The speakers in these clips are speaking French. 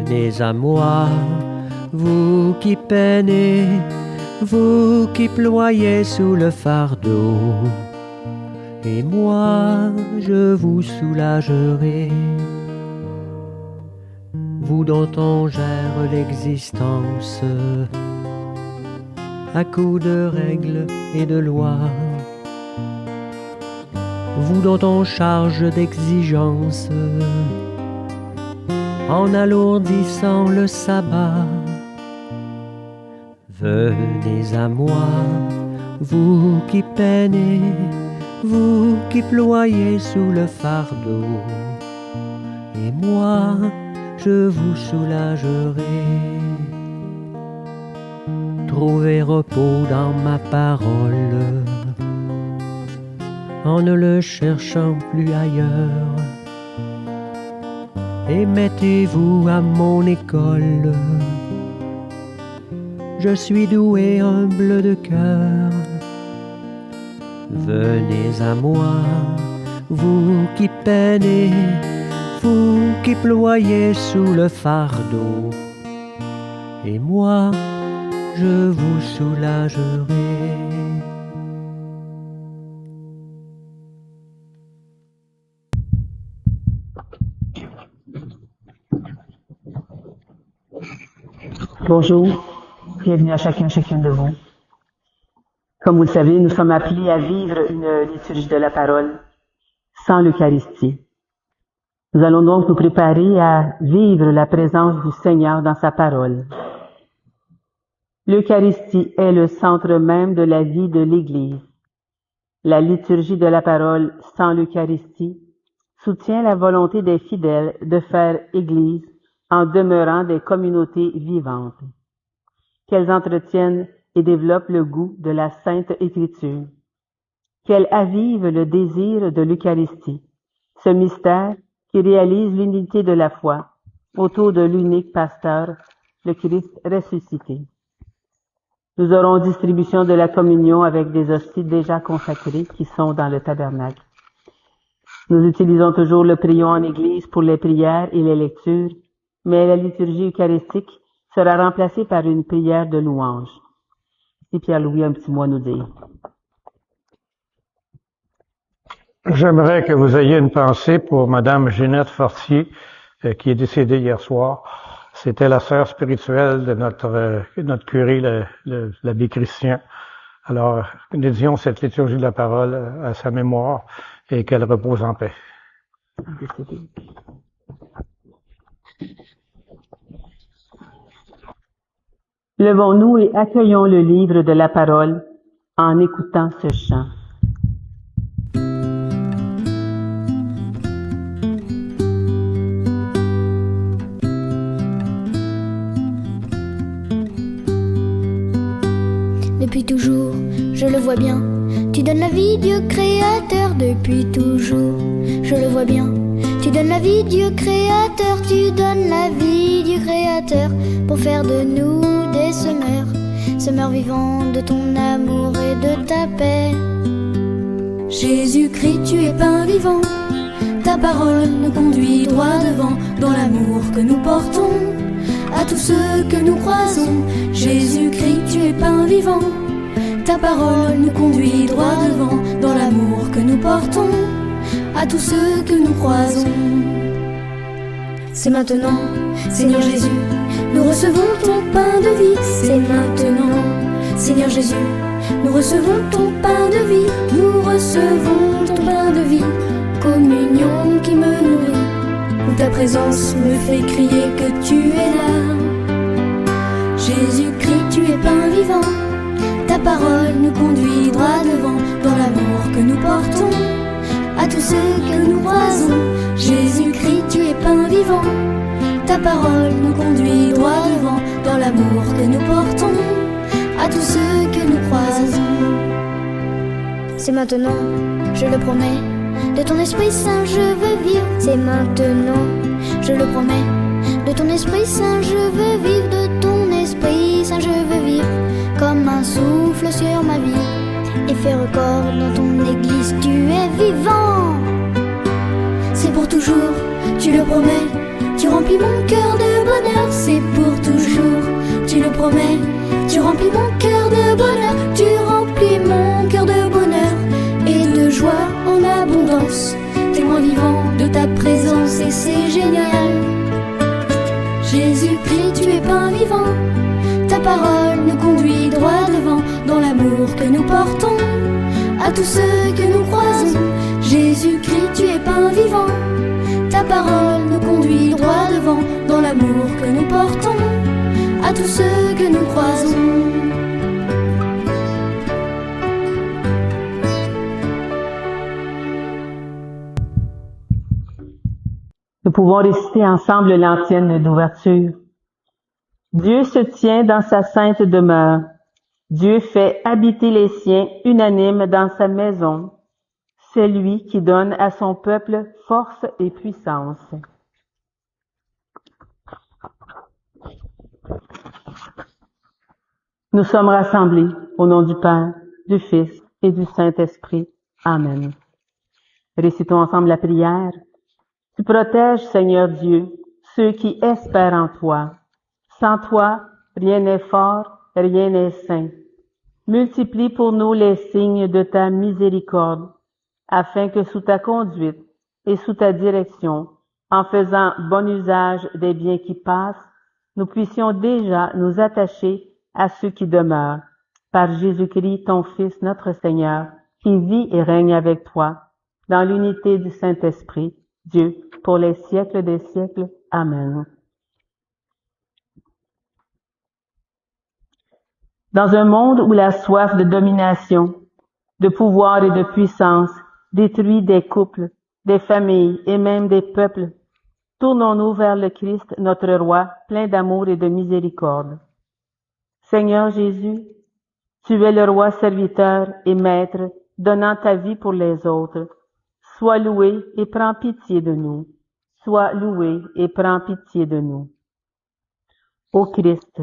Venez à moi, vous qui peinez, vous qui ployez sous le fardeau, et moi je vous soulagerai. Vous dont on gère l'existence à coups de règles et de lois, vous dont on charge d'exigences en alourdissant le sabbat. Venez à moi, vous qui peinez, vous qui ployez sous le fardeau, et moi je vous soulagerai. Trouvez repos dans ma parole, en ne le cherchant plus ailleurs, et mettez-vous à mon école. Je suis doué, humble de cœur. Venez à moi, vous qui peinez, vous qui ployez sous le fardeau, et moi je vous soulagerai. Bonjour, bienvenue à chacune de vous. Comme vous le savez, nous sommes appelés à vivre une liturgie de la parole sans l'Eucharistie. Nous allons donc nous préparer à vivre la présence du Seigneur dans sa parole. L'Eucharistie est le centre même de la vie de l'Église. La liturgie de la parole sans l'Eucharistie soutient la volonté des fidèles de faire Église en demeurant des communautés vivantes, qu'elles entretiennent et développent le goût de la Sainte Écriture, qu'elles avivent le désir de l'Eucharistie, ce mystère qui réalise l'unité de la foi autour de l'unique pasteur, le Christ ressuscité. Nous aurons distribution de la communion avec des hosties déjà consacrées qui sont dans le tabernacle. Nous utilisons toujours le prion en Église pour les prières et les lectures, mais la liturgie eucharistique sera remplacée par une prière de louange. Si Pierre-Louis a un petit mot à nous dire. J'aimerais que vous ayez une pensée pour Madame Ginette Fortier, qui est décédée hier soir. C'était la sœur spirituelle de notre curé, l'abbé Christian. Alors, dédions cette liturgie de la parole à sa mémoire et qu'elle repose en paix. Levons-nous et accueillons le livre de la parole en écoutant ce chant. Depuis toujours, je le vois bien, tu donnes la vie, Dieu créateur. Depuis toujours, je le vois bien, tu donnes la vie, Dieu créateur. Tu donnes la vie, Dieu créateur, pour faire de nous des semeurs vivants de ton amour et de ta paix. Jésus-Christ, tu es pain vivant, ta parole nous conduit droit devant, dans l'amour que nous portons à tous ceux que nous croisons. Jésus-Christ, tu es pain vivant, ta parole nous conduit droit devant, dans l'amour que nous portons à tous ceux que nous croisons. C'est maintenant, Seigneur Jésus, nous recevons ton pain de vie. C'est maintenant, Seigneur Jésus, nous recevons ton pain de vie. Nous recevons ton pain de vie, communion qui me nourrit, où ta présence me fait crier que tu es là. Jésus-Christ, tu es pain vivant, ta parole nous conduit droit devant, dans l'amour que nous portons à tous ceux que nous croisons. Jésus-Christ, tu es pain vivant, ta parole nous conduit droit devant, dans l'amour que nous portons à tous ceux que nous croisons. C'est maintenant, je le promets, de ton Esprit Saint je veux vivre. C'est maintenant, je le promets, de ton Esprit Saint je veux vivre. De ton Esprit Saint je veux vivre, comme un souffle sur ma vie, et faire corps dans ton Église. Tu es vivant, c'est pour toujours, tu le promets. Tu remplis mon cœur de bonheur. promets. Tu remplis mon cœur de bonheur, tu remplis mon cœur de bonheur et de joie en abondance, témoin vivant de ta présence et c'est génial. Jésus-Christ, tu es pain vivant, ta parole nous conduit droit devant dans l'amour que nous portons à tous ceux que nous croisons. Jésus-Christ, tu es pain vivant, ta parole nous conduit droit devant dans l'amour que nous portons à tous ceux que nous croisons. Nous pouvons réciter ensemble l'antienne d'ouverture. Dieu se tient dans sa sainte demeure. Dieu fait habiter les siens unanimes dans sa maison. C'est lui qui donne à son peuple force et puissance. Nous sommes rassemblés au nom du Père, du Fils et du Saint-Esprit. Amen. Récitons ensemble la prière. Tu protèges, Seigneur Dieu, ceux qui espèrent en toi. Sans toi, rien n'est fort, rien n'est saint. Multiplie pour nous les signes de ta miséricorde, afin que sous ta conduite et sous ta direction, en faisant bon usage des biens qui passent, nous puissions déjà nous attacher à ceux qui demeurent, par Jésus-Christ, ton Fils, notre Seigneur, qui vit et règne avec toi, dans l'unité du Saint-Esprit, Dieu, pour les siècles des siècles. Amen. Dans un monde où la soif de domination, de pouvoir et de puissance détruit des couples, des familles et même des peuples, tournons-nous vers le Christ, notre Roi, plein d'amour et de miséricorde. Seigneur Jésus, tu es le Roi serviteur et Maître, donnant ta vie pour les autres. Sois loué et prends pitié de nous. Sois loué et prends pitié de nous. Ô Christ,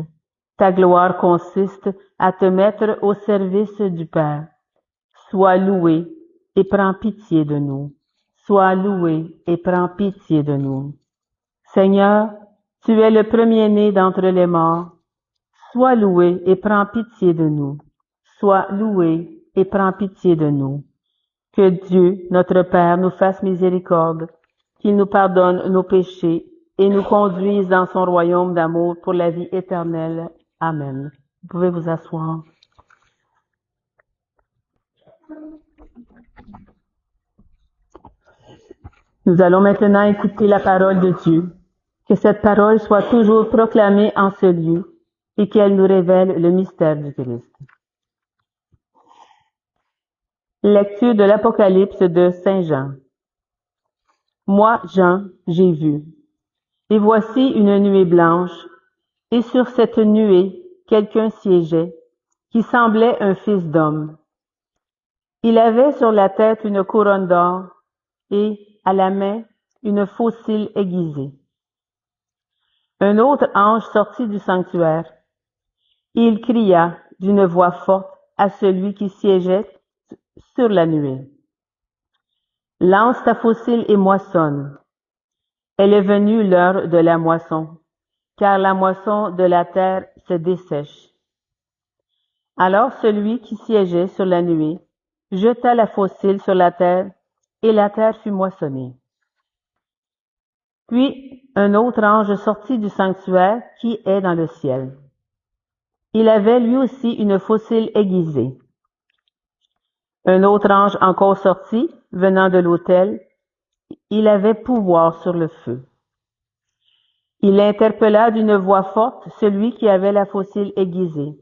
ta gloire consiste à te mettre au service du Père. Sois loué et prends pitié de nous. Sois loué et prends pitié de nous. Seigneur, tu es le premier-né d'entre les morts. Sois loué et prends pitié de nous. Sois loué et prends pitié de nous. Que Dieu, notre Père, nous fasse miséricorde, qu'il nous pardonne nos péchés et nous conduise dans son royaume d'amour pour la vie éternelle. Amen. Vous pouvez vous asseoir. Nous allons maintenant écouter la parole de Dieu. Que cette parole soit toujours proclamée en ce lieu et qu'elle nous révèle le mystère du Christ. Lecture de l'Apocalypse de Saint Jean. Moi, Jean, j'ai vu. Et voici une nuée blanche, et sur cette nuée, quelqu'un siégeait, qui semblait un fils d'homme. Il avait sur la tête une couronne d'or, et à la main une faucille aiguisée. Un autre ange sortit du sanctuaire. Il cria d'une voix forte à celui qui siégeait sur la nuée. Lance ta faucille et moissonne. Elle est venue l'heure de la moisson, car la moisson de la terre se dessèche. Alors celui qui siégeait sur la nuée jeta la faucille sur la terre, et la terre fut moissonnée. Puis un autre ange sortit du sanctuaire qui est dans le ciel. Il avait lui aussi une faucille aiguisée. Un autre ange encore sortit, venant de l'autel. Il avait pouvoir sur le feu. Il interpella d'une voix forte celui qui avait la faucille aiguisée.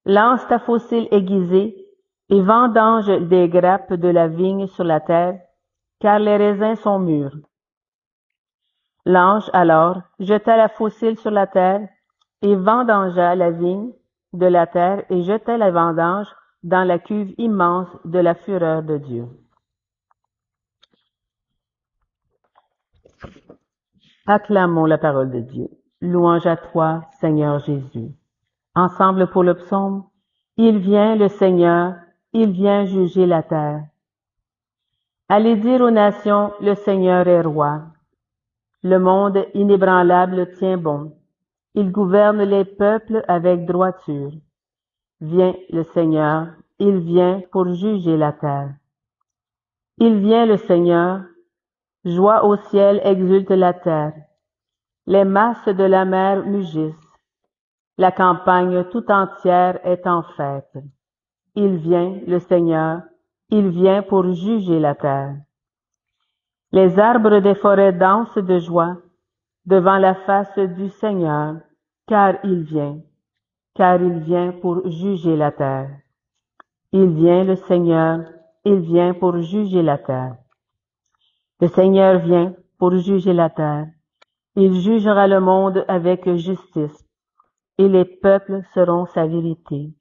Lance ta faucille aiguisée et vendange des grappes de la vigne sur la terre, car les raisins sont mûrs. L'ange alors jeta la faucille sur la terre et vendangea la vigne de la terre et jeta la vendange dans la cuve immense de la fureur de Dieu. Acclamons la parole de Dieu. Louange à toi, Seigneur Jésus. Ensemble pour le psaume, il vient le Seigneur, il vient juger la terre. Allez dire aux nations, le Seigneur est roi. Le monde inébranlable tient bon. Il gouverne les peuples avec droiture. Vient le Seigneur, il vient pour juger la terre. Il vient le Seigneur, joie au ciel exulte la terre. Les masses de la mer mugissent. La campagne tout entière est en fête. Il vient, le Seigneur, il vient pour juger la terre. Les arbres des forêts dansent de joie devant la face du Seigneur, car il vient pour juger la terre. Il vient, le Seigneur, il vient pour juger la terre. Le Seigneur vient pour juger la terre. Il jugera le monde avec justice, et les peuples seront sa vérité.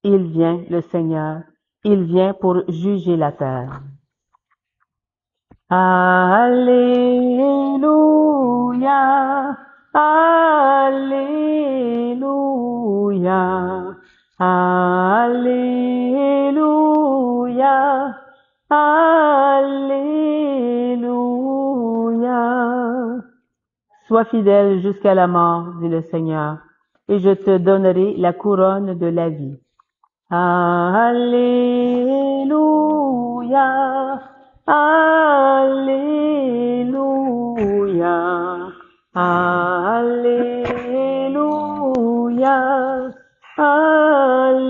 Il vient, le Seigneur, il vient pour juger la terre. Alléluia, Alléluia, Alléluia, Alléluia. Sois fidèle jusqu'à la mort, dit le Seigneur, et je te donnerai la couronne de la vie. Alléluia, Alléluia, Alléluia, Alléluia.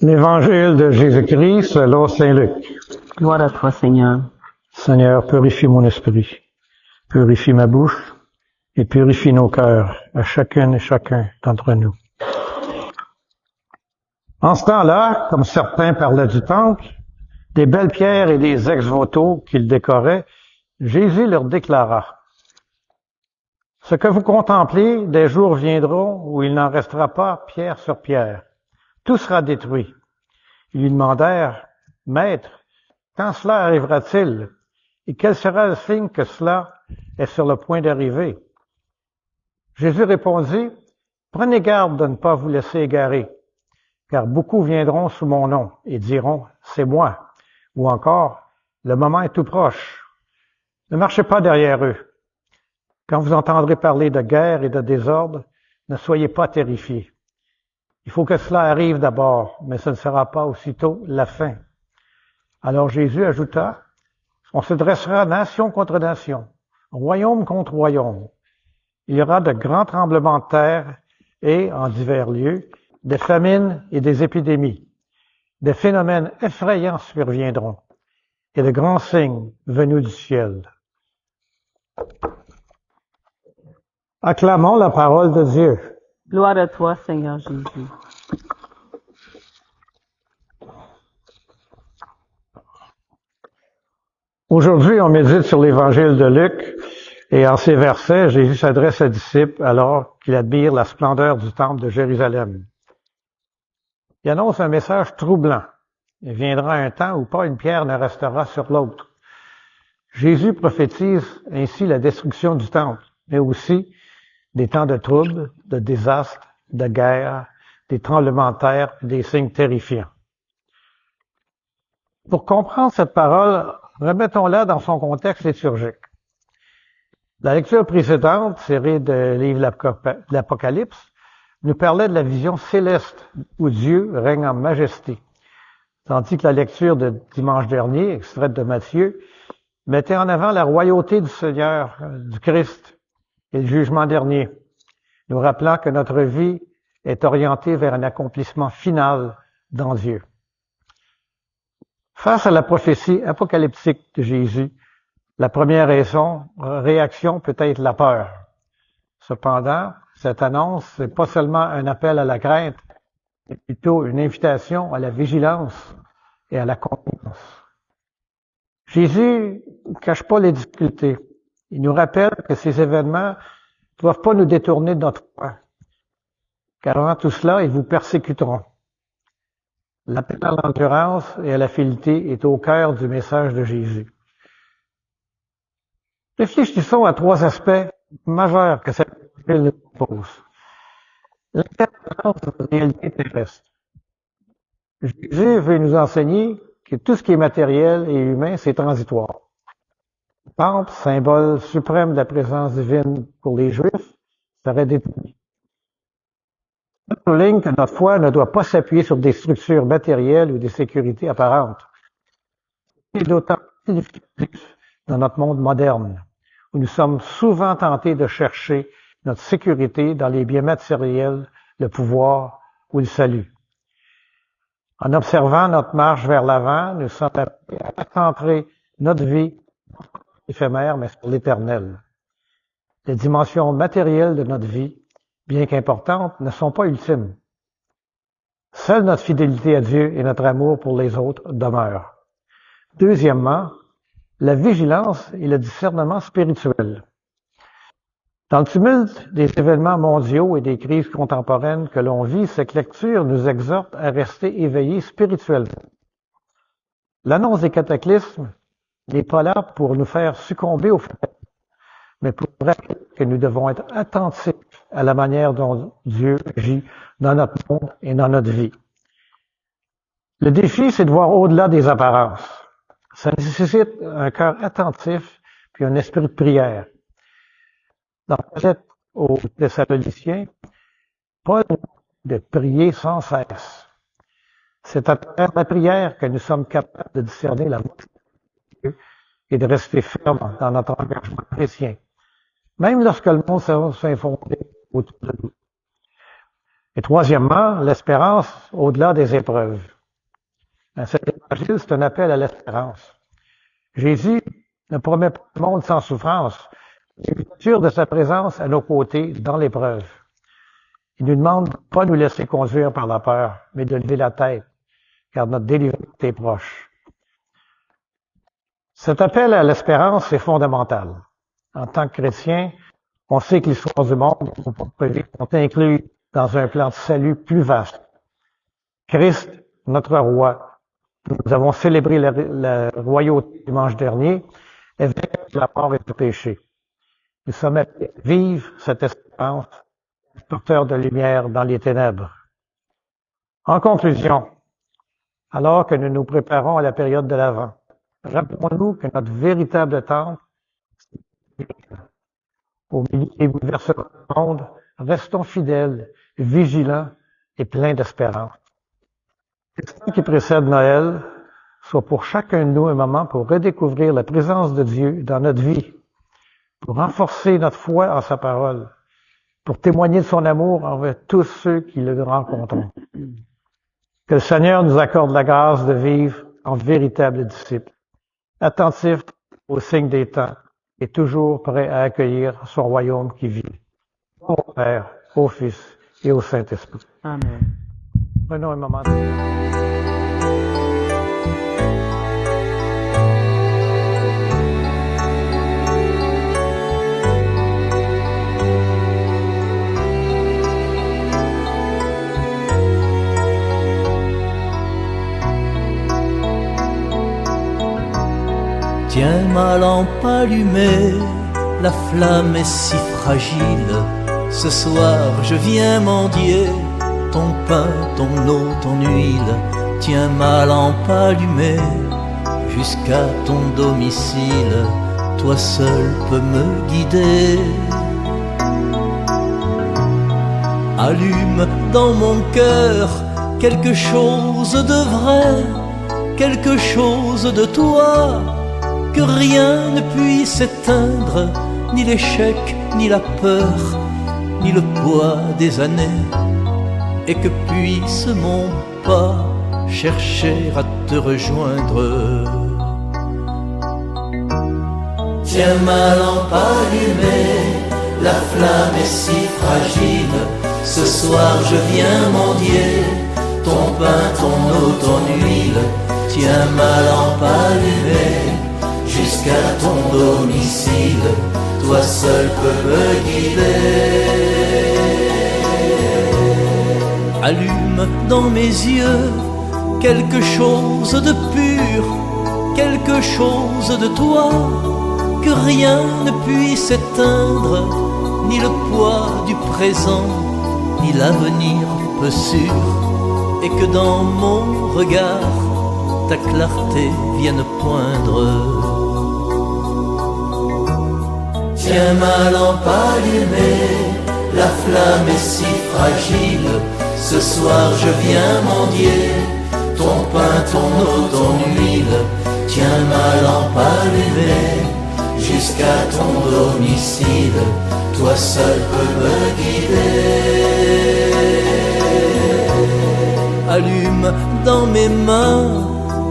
L'Évangile de Jésus-Christ selon Saint Luc. Gloire à toi, Seigneur. Seigneur, purifie mon esprit, purifie ma bouche et purifie nos cœurs à chacune et chacun d'entre nous. En ce temps-là, comme certains parlaient du temple, des belles pierres et des ex-voto qu'ils décoraient, Jésus leur déclara: « Ce que vous contemplez, des jours viendront où il n'en restera pas pierre sur pierre. Tout sera détruit. » Ils lui demandèrent: « Maître, quand cela arrivera-t-il? Et quel sera le signe que cela est sur le point d'arriver? » Jésus répondit: « Prenez garde de ne pas vous laisser égarer, car beaucoup viendront sous mon nom et diront: c'est moi, ou encore: le moment est tout proche. Ne marchez pas derrière eux. Quand vous entendrez parler de guerre et de désordre, ne soyez pas terrifiés. Il faut que cela arrive d'abord, mais ce ne sera pas aussitôt la fin. » Alors Jésus ajouta: « On se dressera nation contre nation, royaume contre royaume. Il y aura de grands tremblements de terre et, en divers lieux, des famines et des épidémies. Des phénomènes effrayants surviendront et de grands signes venus du ciel. » Acclamons la parole de Dieu. Gloire à toi, Seigneur Jésus. Aujourd'hui, on médite sur l'Évangile de Luc, et en ces versets, Jésus s'adresse aux disciples alors qu'il admire la splendeur du temple de Jérusalem. Il annonce un message troublant. Il viendra un temps où pas une pierre ne restera sur l'autre. Jésus prophétise ainsi la destruction du temple, mais aussi des temps de troubles, de désastres, de guerres, des tremblements de terre, des signes terrifiants. Pour comprendre cette parole, remettons-la dans son contexte liturgique. La lecture précédente, tirée du livre de l'Apocalypse, nous parlait de la vision céleste où Dieu règne en majesté, tandis que la lecture de dimanche dernier, extraite de Matthieu, mettait en avant la royauté du Seigneur, du Christ et le jugement dernier, nous rappelant que notre vie est orientée vers un accomplissement final dans Dieu. Face à la prophétie apocalyptique de Jésus, la première réaction peut être la peur. Cependant, cette annonce n'est pas seulement un appel à la crainte, mais plutôt une invitation à la vigilance et à la confiance. Jésus ne cache pas les difficultés. Il nous rappelle que ces événements ne doivent pas nous détourner de notre foi, car avant tout cela, ils vous persécuteront. L'appel à l'endurance et à la fidélité est au cœur du message de Jésus. Réfléchissons à trois aspects majeurs que cette Bible nous propose. L'impermanence de la réalité terrestre. Jésus veut nous enseigner que tout ce qui est matériel et humain, c'est transitoire. Le temple, symbole suprême de la présence divine pour les Juifs, serait détruit. Il souligne que notre foi ne doit pas s'appuyer sur des structures matérielles ou des sécurités apparentes. C'est d'autant plus significatif dans notre monde moderne, où nous sommes souvent tentés de chercher notre sécurité dans les biens matériels, le pouvoir ou le salut. En observant notre marche vers l'avant, nous sommes appelés à centrer notre vie éphémère, mais sur l'éternel. Les dimensions matérielles de notre vie, bien qu'importantes, ne sont pas ultimes. Seule notre fidélité à Dieu et notre amour pour les autres demeurent. Deuxièmement, la vigilance et le discernement spirituel. Dans le tumulte des événements mondiaux et des crises contemporaines que l'on vit, cette lecture nous exhorte à rester éveillés spirituellement. L'annonce des cataclysmes n'est pas là pour nous faire succomber aux faits, mais pour rappeler que nous devons être attentifs à la manière dont Dieu agit dans notre monde et dans notre vie. Le défi, c'est de voir au-delà des apparences. Ça nécessite un cœur attentif puis un esprit de prière. Dans la lettre aux Thessaloniciens, Paul dit de prier sans cesse. C'est à travers la prière que nous sommes capables de discerner la voix de Dieu et de rester fermes dans notre engagement chrétien, même lorsque le monde s'infondé autour de nous. Et troisièmement, l'espérance au-delà des épreuves. Cet évangile, c'est un appel à l'espérance. Jésus ne promet pas un monde sans souffrance. Il est sûr de sa présence à nos côtés dans l'épreuve. Il nous demande de ne pas nous laisser conduire par la peur, mais de lever la tête, car notre délivrance est proche. Cet appel à l'espérance est fondamental. En tant que chrétien, on sait que l'histoire du monde sont inclus dans un plan de salut plus vaste. Christ, notre roi, nous avons célébré la royauté dimanche dernier, et vaincu la mort et le péché. Nous sommes appelés à vivre cette espérance, porteur de lumière dans les ténèbres. En conclusion, alors que nous nous préparons à la période de l'Avent, rappelons-nous que notre véritable temple, au milieu des bouleversements du monde, restons fidèles, vigilants et pleins d'espérance. Le temps qui précède Noël soit pour chacun de nous un moment pour redécouvrir la présence de Dieu dans notre vie, pour renforcer notre foi en sa parole, pour témoigner de son amour envers tous ceux qui le rencontrent. Que le Seigneur nous accorde la grâce de vivre en véritables disciples, attentifs aux signes des temps et toujours prêts à accueillir son royaume qui vit. Au Père, au Fils et au Saint-Esprit. Amen. Prenons un moment de... Tiens ma lampe allumée, la flamme est si fragile. Ce soir je viens mendier ton pain, ton eau, ton huile. Tiens ma lampe allumée jusqu'à ton domicile. Toi seul peux me guider. Allume dans mon cœur quelque chose de vrai, quelque chose de toi, que rien ne puisse éteindre, ni l'échec, ni la peur, ni le poids des années, et que puisse mon pas chercher à te rejoindre. Tiens ma lampe allumée, la flamme est si fragile. Ce soir je viens mendier ton pain, ton eau, ton huile. Tiens ma lampe allumée jusqu'à ton domicile, toi seul peux me guider. Allume dans mes yeux quelque chose de pur, quelque chose de toi, que rien ne puisse éteindre, ni le poids du présent, ni l'avenir peu sûr, et que dans mon regard ta clarté vienne poindre. Tiens ma lampe allumée, la flamme est si fragile, ce soir je viens mendier ton pain, ton eau, ton huile. Tiens ma lampe allumée, jusqu'à ton domicile, toi seul peux me guider. Allume dans mes mains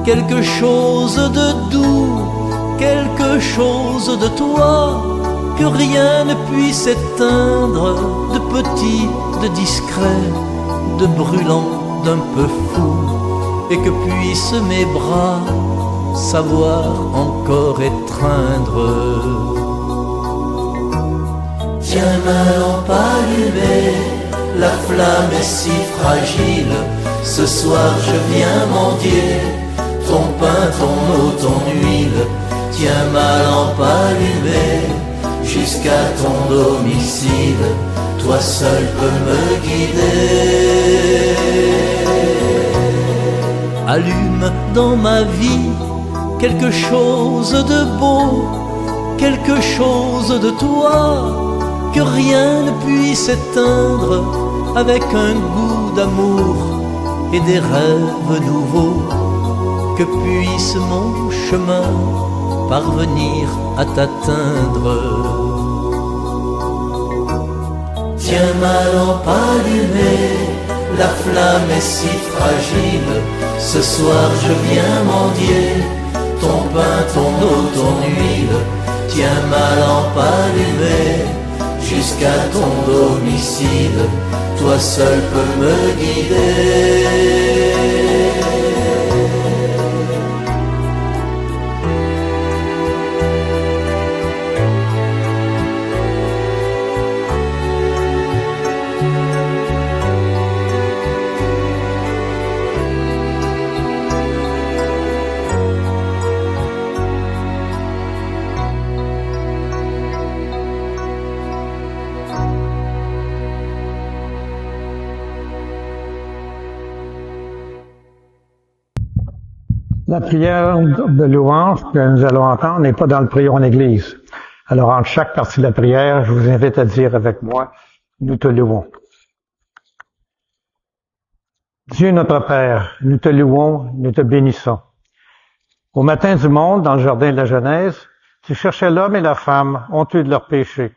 quelque chose de doux, quelque chose de toi, que rien ne puisse éteindre, de petit, de discret, de brûlant, d'un peu fou, et que puissent mes bras savoir encore étreindre. Tiens ma lampe allumée, la flamme est si fragile, ce soir je viens mendier ton pain, ton eau, ton huile. Tiens ma lampe allumée, jusqu'à ton domicile, toi seul peux me guider. Allume dans ma vie quelque chose de beau, quelque chose de toi, que rien ne puisse éteindre, avec un goût d'amour et des rêves nouveaux, que puisse mon chemin parvenir à t'atteindre. Tiens ma lampe allumée, la flamme est si fragile, ce soir je viens mendier ton pain, ton eau, ton huile. Tiens ma lampe allumée, jusqu'à ton domicile, toi seul peux me guider. La prière de louange que nous allons entendre n'est pas dans le prion en Église. Alors, entre chaque partie de la prière, je vous invite à dire avec moi, nous te louons. Dieu notre Père, nous te louons, nous te bénissons. Au matin du monde, dans le jardin de la Genèse, tu cherchais l'homme et la femme, honteux de leurs péchés.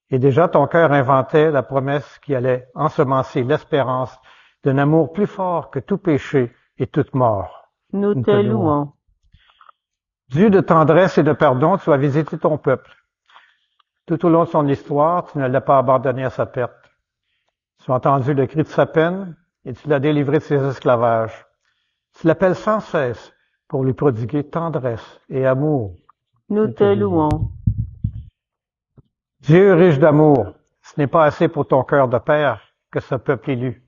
Et déjà ton cœur inventait la promesse qui allait ensemencer l'espérance d'un amour plus fort que tout péché et toute mort. Nous te louons. Dieu de tendresse et de pardon, tu as visité ton peuple. Tout au long de son histoire, tu ne l'as pas abandonné à sa perte. Tu as entendu le cri de sa peine et tu l'as délivré de ses esclavages. Tu l'appelles sans cesse pour lui prodiguer tendresse et amour. Nous te louons. Dieu riche d'amour, ce n'est pas assez pour ton cœur de père que ce peuple élu.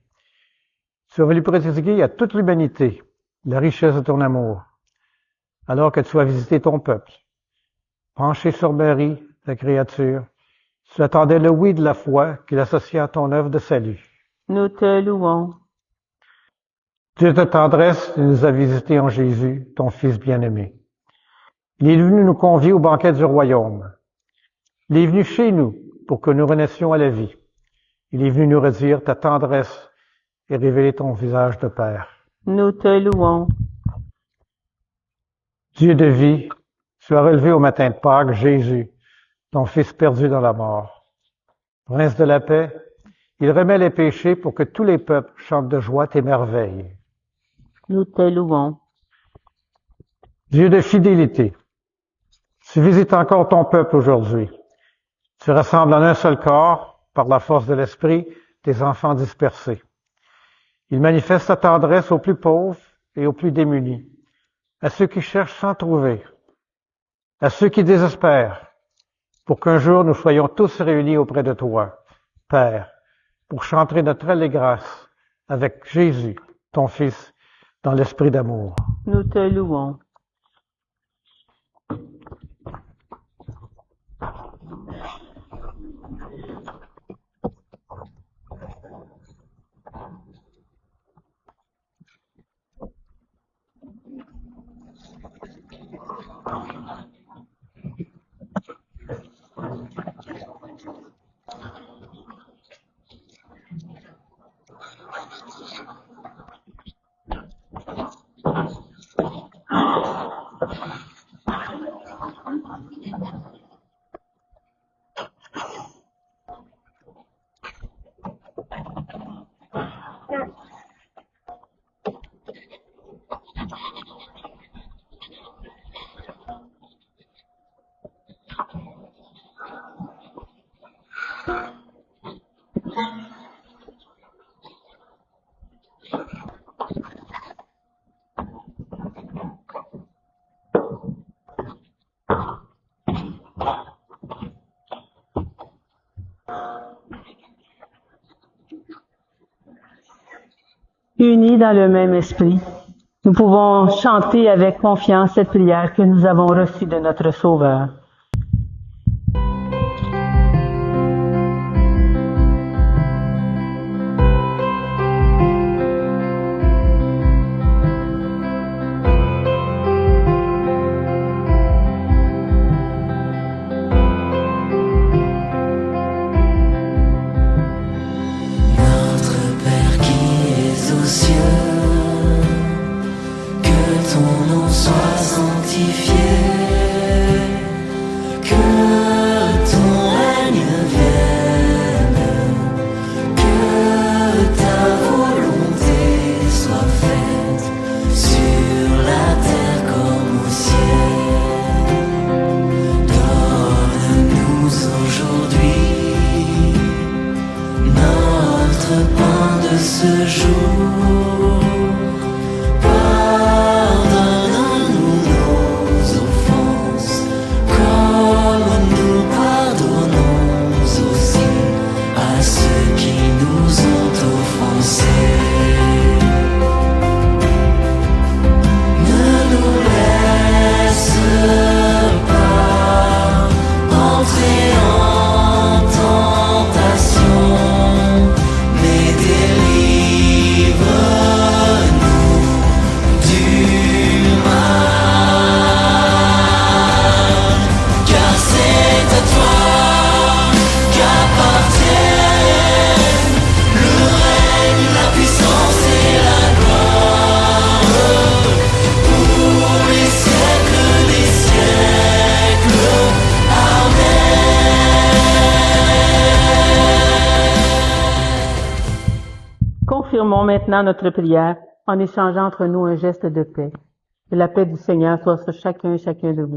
Tu as voulu prodiguer à toute l'humanité la richesse de ton amour, alors que tu as visité ton peuple. Penché sur Marie, la créature, tu attendais le oui de la foi qu'il associait à ton œuvre de salut. Nous te louons. Dieu de tendresse, tu nous as visités en Jésus, ton Fils bien-aimé. Il est venu nous convier au banquet du royaume. Il est venu chez nous pour que nous renaissions à la vie. Il est venu nous redire ta tendresse et révéler ton visage de Père. Nous te louons. Dieu de vie, tu as relevé au matin de Pâques Jésus, ton Fils perdu dans la mort. Prince de la paix, il remet les péchés pour que tous les peuples chantent de joie tes merveilles. Nous te louons. Dieu de fidélité, tu visites encore ton peuple aujourd'hui. Tu rassembles en un seul corps, par la force de l'Esprit, tes enfants dispersés. Il manifeste sa tendresse aux plus pauvres et aux plus démunis, à ceux qui cherchent sans trouver, à ceux qui désespèrent, pour qu'un jour nous soyons tous réunis auprès de toi, Père, pour chanter notre allégresse avec Jésus, ton Fils, dans l'esprit d'amour. Nous te louons. Unis dans le même esprit, nous pouvons chanter avec confiance cette prière que nous avons reçue de notre Sauveur. Ce jour, pardonne-nous nos offenses, comme nous pardonnons aussi à ceux qui nous ont offensés. Ne nous laisse pas entrer en tentation, mais délivre-nous du mal. Car c'est à toi qu'appartiennent le règne, la puissance et la gloire pour les siècles des siècles. Confirmons maintenant notre prière en échangeant entre nous un geste de paix. Que la paix du Seigneur soit sur chacun et chacun de vous.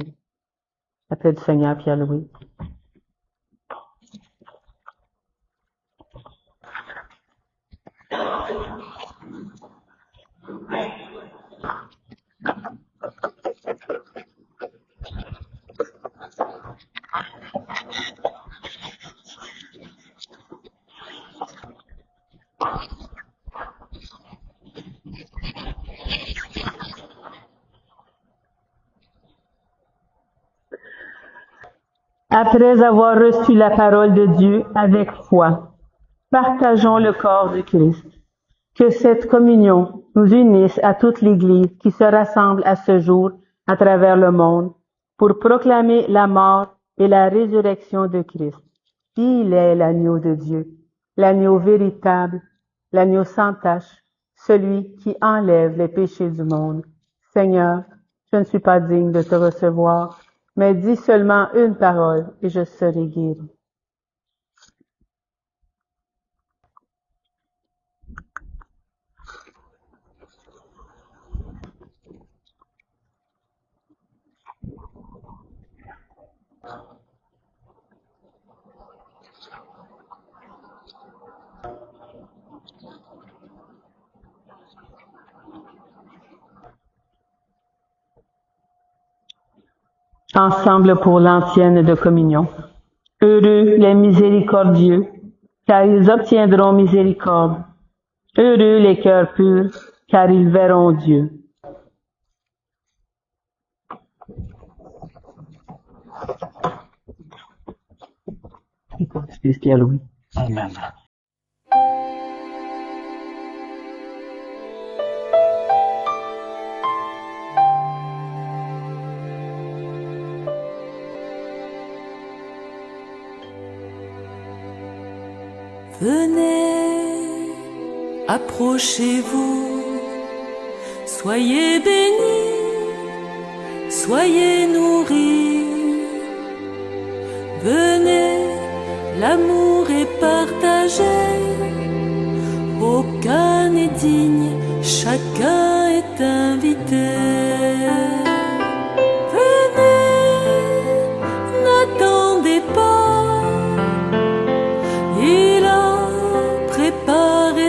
La paix du Seigneur, Pierre-Louis. Après avoir reçu la parole de Dieu avec foi, partageons le corps du Christ. Que cette communion nous unisse à toute l'Église qui se rassemble à ce jour à travers le monde pour proclamer la mort et la résurrection de Christ. Il est l'agneau de Dieu, l'agneau véritable, l'agneau sans tache, celui qui enlève les péchés du monde. Seigneur, je ne suis pas digne de te recevoir, mais dis seulement une parole et je serai guéri. Ensemble pour l'antienne de communion. Heureux les miséricordieux, car ils obtiendront miséricorde. Heureux les cœurs purs, car ils verront Dieu. Excuse Pierre-Louis. Amen. Venez, approchez-vous, soyez bénis, soyez nourris. Venez, l'amour est partagé, aucun n'est digne, chacun est invité.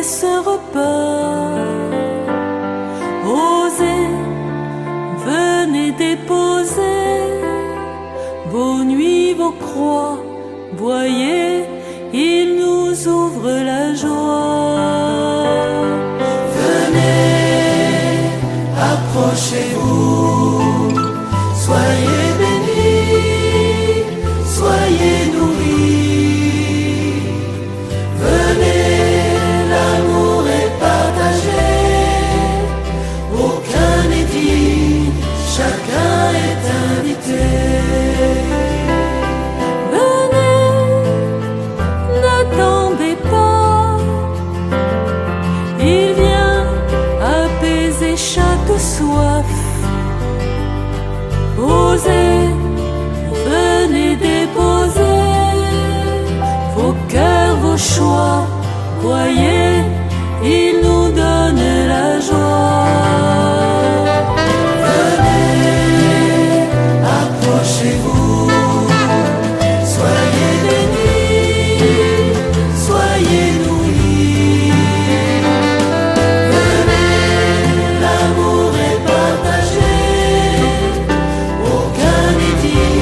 Ce repas, osez, venez déposer vos nuits, vos croix, voyez, il nous ouvre la joie. voyez, il nous donne la joie. Venez, approchez-vous, soyez bénis, soyez nourris. Venez, l'amour est partagé, aucun n'est dit,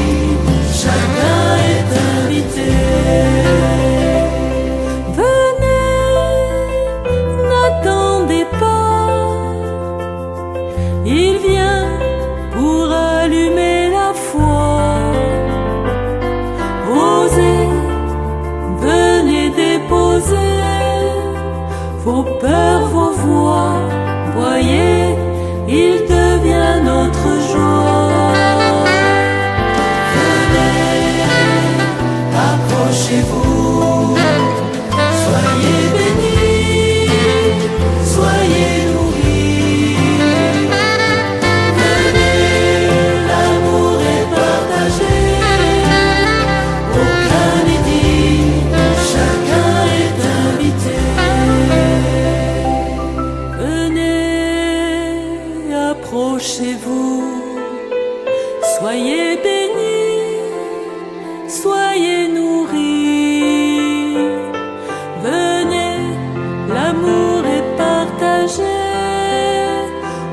chacun est invité. N'attendez pas, il vient pour allumer la foi. Osez, venez déposer vos peurs, vos voix. Voyez, il devient notre joie. Venez, approchez-vous, soyez bénis, soyez nourris. Venez, l'amour est partagé, aucun n'est dit, chacun est invité. Venez, approchez-vous, soyez bénis, soyez nourris. Venez, l'amour est partagé,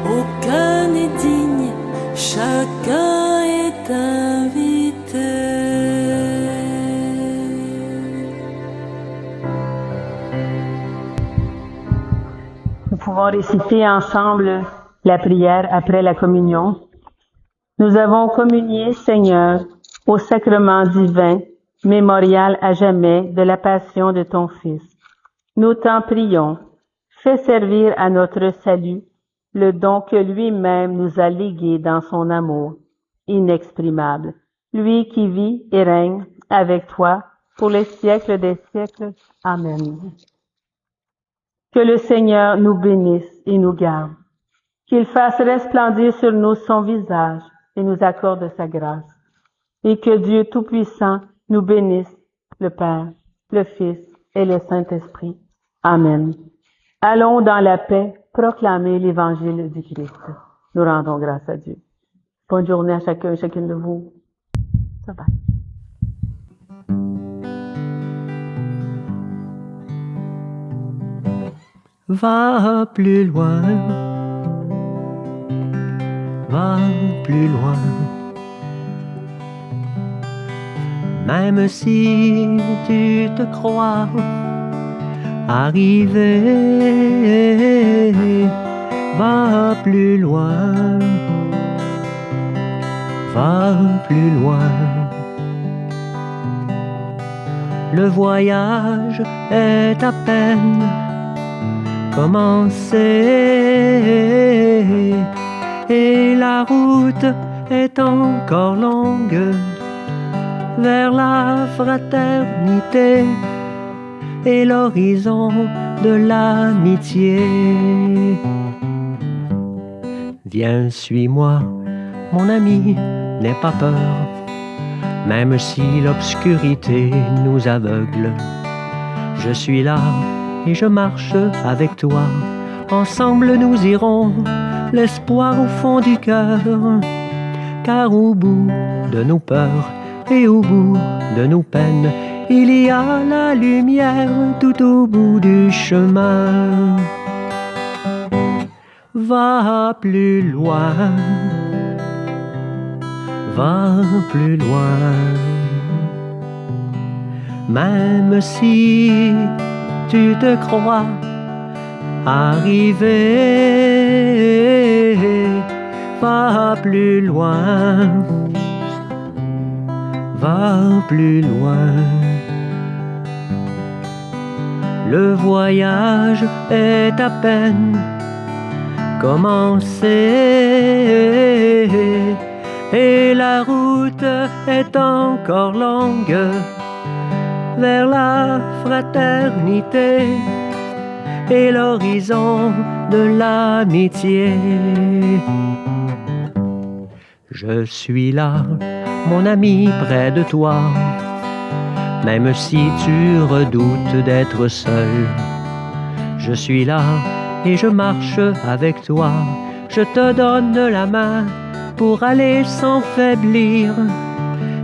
aucun n'est digne, chacun est invité. Nous pouvons réciter ensemble la prière après la communion. Nous avons communié, Seigneur, au sacrement divin, mémorial à jamais de la passion de ton Fils. Nous t'en prions, fais servir à notre salut le don que lui-même nous a légué dans son amour inexprimable, lui qui vit et règne avec toi pour les siècles des siècles. Amen. Que le Seigneur nous bénisse et nous garde, qu'il fasse resplendir sur nous son visage et nous accorde sa grâce, et que Dieu Tout-Puissant nous bénisse, le Père, le Fils et le Saint-Esprit. Amen. Allons dans la paix proclamer l'évangile du Christ. Nous rendons grâce à Dieu. Bonne journée à chacun et chacune de vous. Bye bye. Va plus loin, va plus loin. Même si tu te crois arrivé, va plus loin, va plus loin. Le voyage est à peine commencé et la route est encore longue vers la fraternité et l'horizon de l'amitié. Viens, suis-moi, mon ami, n'aie pas peur, même si l'obscurité nous aveugle. Je suis là et je marche avec toi. Ensemble nous irons, l'espoir au fond du cœur, car au bout de nos peurs et au bout de nos peines, il y a la lumière tout au bout du chemin. Va plus loin, va plus loin. Même si tu te crois arrivé, va plus loin, va plus loin. Le voyage est à peine commencé et la route est encore longue vers la fraternité et l'horizon de l'amitié. Je suis là, mon ami, près de toi, même si tu redoutes d'être seul. Je suis là et je marche avec toi. Je te donne la main pour aller sans faiblir.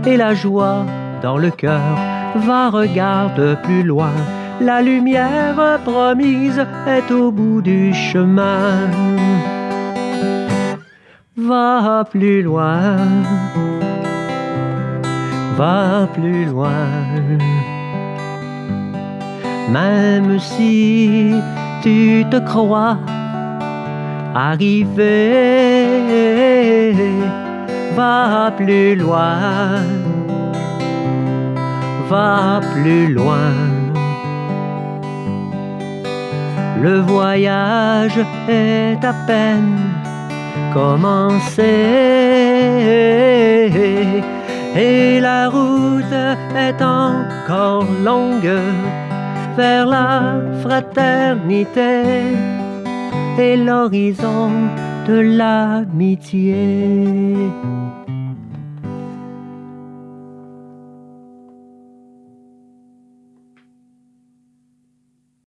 Et la joie dans le cœur va, regarde plus loin. La lumière promise est au bout du chemin. Va plus loin, va plus loin. Même si tu te crois arrivé, va plus loin, va plus loin. Le voyage est à peine commencé et la route est encore longue vers la fraternité et l'horizon de l'amitié.